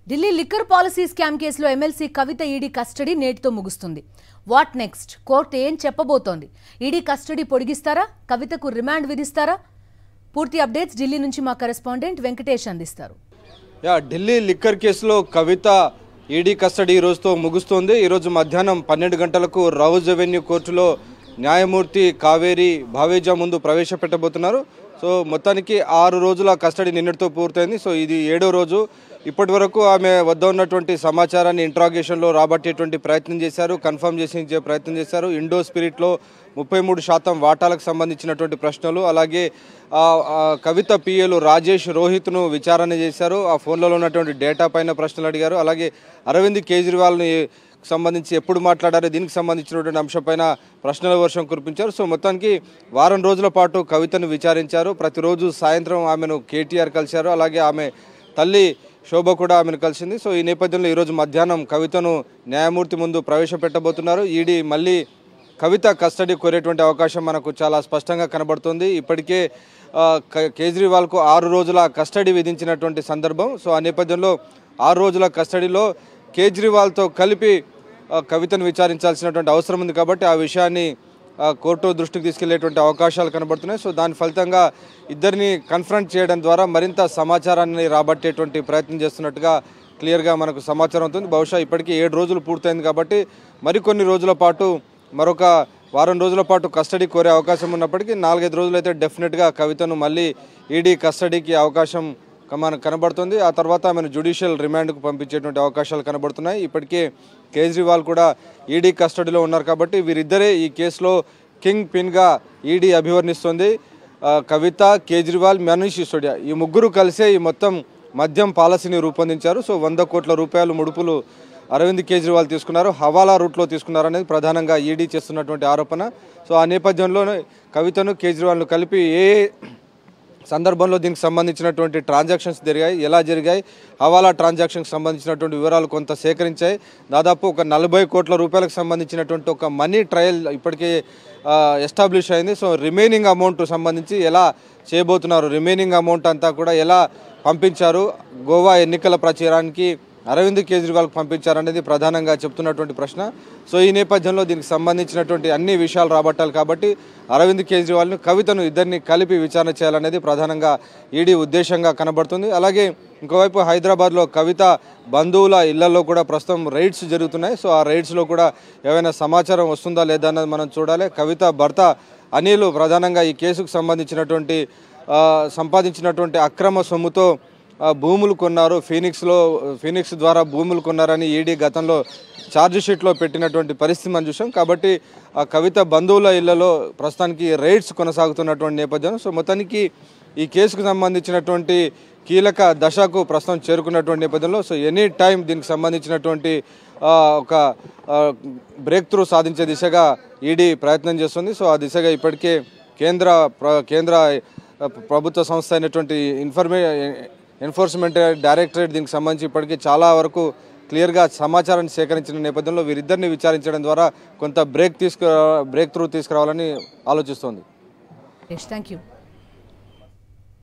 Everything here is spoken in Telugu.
ఢిల్లీ లిక్కర్ పాలసీ స్కామ్ కేసులో ఎమ్మెల్సీ కవిత ఈడీ కస్టడీ నేటితో ముగుస్తుంది. What next? కోర్టు ఏం చెప్పబోతోంది? ED custody పొడిగిస్తారా? కవితకు రిమాండ్ విధిస్తారా? పూర్తి అప్డేట్స్ ఢిల్లీ నుంచి మా కరెస్పాండెంట్ వెంకటేష్ అందిస్తారు. ఢిల్లీ లిక్కర్ కేసులో కవిత ఈడీ కస్టడీ ఈ రోజుతో ముగుస్తోంది. ఈరోజు మధ్యాహ్నం 12 గంటలకు రౌజ్ అవెన్యూ కోర్టులో న్యాయమూర్తి కావేరి భావేజా ముందు ప్రవేశపెట్టబోతున్నారు. సో మొత్తానికి 6 రోజుల కస్టడీ నిన్నటితో పూర్తయింది. సో ఇది 7వ రోజు. ఇప్పటి వరకు ఆమె వద్ద ఉన్నటువంటి సమాచారాన్ని ఇంట్రాగేషన్లో రాబట్టేటువంటి ప్రయత్నం చేశారు, కన్ఫర్మ్ చేసే ప్రయత్నం చేశారు. ఇండో స్పిరిట్లో 33% వాటాలకు సంబంధించినటువంటి ప్రశ్నలు, అలాగే కవిత పిఏలు రాజేష్ రోహిత్ను విచారణ చేశారు. ఆ ఫోన్లలో ఉన్నటువంటి డేటా పైన ప్రశ్నలు అడిగారు. అలాగే అరవింద్ కేజ్రీవాల్ని సంబంధించి ఎప్పుడు మాట్లాడారో దీనికి సంబంధించినటువంటి అంశంపైన ప్రశ్నల వర్షం కురిపించారు. సో మొత్తానికి వారం రోజుల పాటు కవితను విచారించారు. ప్రతిరోజు సాయంత్రం ఆమెను కేటీఆర్ కలిశారు. అలాగే ఆమె తల్లి శోభ కూడా ఆమెను కలిసింది. సో ఈ నేపథ్యంలో ఈరోజు మధ్యాహ్నం కవితను న్యాయమూర్తి ముందు ప్రవేశపెట్టబోతున్నారు. ఈడీ మళ్ళీ కవిత కస్టడీ కోరేటువంటి అవకాశం మనకు చాలా స్పష్టంగా కనబడుతుంది. ఇప్పటికే కేజ్రీవాల్కు 6 రోజుల కస్టడీ విధించినటువంటి సందర్భం. సో ఆ నేపథ్యంలో 6 రోజుల కస్టడీలో కేజ్రీవాల్తో కలిపి కవితను విచారించాల్సినటువంటి అవసరం ఉంది. కాబట్టి ఆ విషయాన్ని కోర్టు దృష్టికి తీసుకెళ్లేటువంటి అవకాశాలు కనబడుతున్నాయి. సో దాని ఫలితంగా ఇద్దరిని కన్ఫ్రంట్ చేయడం ద్వారా మరింత సమాచారాన్ని రాబట్టేటువంటి ప్రయత్నం చేస్తున్నట్టుగా క్లియర్గా మనకు సమాచారం అవుతుంది. బహుశా ఇప్పటికీ 7 రోజులు పూర్తయింది కాబట్టి మరికొన్ని రోజుల పాటు, మరొక వారం రోజుల పాటు కస్టడీ కోరే అవకాశం ఉన్నప్పటికీ 4-5 రోజులైతే డెఫినెట్గా కవితను మళ్ళీ ఈడీ కస్టడీకి అవకాశం మనకు కనబడుతుంది. ఆ తర్వాత ఆమెను జ్యుడిషియల్ రిమాండ్కు పంపించేటువంటి అవకాశాలు కనబడుతున్నాయి. ఇప్పటికే కేజ్రీవాల్ కూడా ఈడీ కస్టడీలో ఉన్నారు కాబట్టి వీరిద్దరే ఈ కేసులో కింగ్ పిన్గా ఈడీ అభివర్ణిస్తుంది. కవిత, కేజ్రీవాల్, మనీష్ సిసోడియా ఈ ముగ్గురు కలిసే ఈ మొత్తం మద్యం పాలసీని రూపొందించారు. సో 100 కోట్ల రూపాయలు ముడుపులు అరవింద్ కేజ్రీవాల్ తీసుకున్నారు, హవాలా రూట్లో తీసుకున్నారు అనేది ప్రధానంగా ఈడీ చేస్తున్నటువంటి ఆరోపణ. సో ఆ నేపథ్యంలోనే కవితను, కేజ్రీవాల్ను కలిపి ఏ సందర్భంలో దీనికి సంబంధించినటువంటి ట్రాన్సాక్షన్స్ జరిగాయి, ఎలా జరిగాయి, హవాలా ట్రాన్సాక్షన్కి సంబంధించినటువంటి వివరాలు కొంత సేకరించాయి. దాదాపు ఒక 40 కోట్ల రూపాయలకు సంబంధించినటువంటి ఒక మనీ ట్రయల్ ఇప్పటికే ఎస్టాబ్లిష్ అయింది. సో రిమైనింగ్ అమౌంట్ సంబంధించి ఎలా చేయబోతున్నారు, రిమైనింగ్ అమౌంట్ అంతా కూడా ఎలా పంపించారు, గోవా ఎన్నికల ప్రచారానికి అరవింద్ కేజ్రీవాల్కి పంపించారనేది ప్రధానంగా చెప్తున్నటువంటి ప్రశ్న. సో ఈ నేపథ్యంలో దీనికి సంబంధించినటువంటి అన్ని విషయాలు రాబట్టాలి కాబట్టి అరవింద్ కేజ్రీవాల్ను, కవితను ఇద్దరిని కలిపి విచారణ చేయాలనేది ప్రధానంగా ఈడీ ఉద్దేశంగా కనబడుతుంది. అలాగే ఇంకోవైపు హైదరాబాద్లో కవిత బంధువుల ఇళ్లలో కూడా ప్రస్తుతం రైడ్స్ జరుగుతున్నాయి. సో ఆ రైడ్స్లో కూడా ఏమైనా సమాచారం వస్తుందా లేదా అన్నది మనం చూడాలి. కవిత భర్త అనిల్ ప్రధానంగా ఈ కేసుకు సంబంధించినటువంటి సంపాదించినటువంటి అక్రమ సొమ్ముతో భూములు కొన్నారు, ఫీనిక్స్ ద్వారా భూములు కొన్నారని ఈడీ గతంలో ఛార్జ్ షీట్లో పెట్టినటువంటి పరిస్థితి మనం చూసాం. కాబట్టి ఆ కవిత బంధువుల ఇళ్లలో ప్రస్తుతానికి రైడ్స్ కొనసాగుతున్నటువంటి నేపథ్యం. సో మొత్తానికి ఈ కేసుకు సంబంధించినటువంటి కీలక దశకు ప్రస్తుతం చేరుకున్నటువంటి నేపథ్యంలో సో ఎనీ టైం దీనికి సంబంధించినటువంటి ఒక బ్రేక్ త్రూ సాధించే దిశగా ఈడీ ప్రయత్నం చేస్తుంది. సో ఆ దిశగా ఇప్పటికే కేంద్ర ప్రభుత్వ సంస్థ అయినటువంటి ఎన్ఫోర్స్మెంట్ డైరెక్టరేట్ దీనికి సంబంధించి ఇప్పటికీ చాలా వరకు క్లియర్గా సమాచారాన్ని సేకరించిన నేపథ్యంలో వీరిద్దరిని విచారించడం ద్వారా కొంత బ్రేక్ త్రూ తీసుకురావాలని ఆలోచిస్తోంది. Thank you.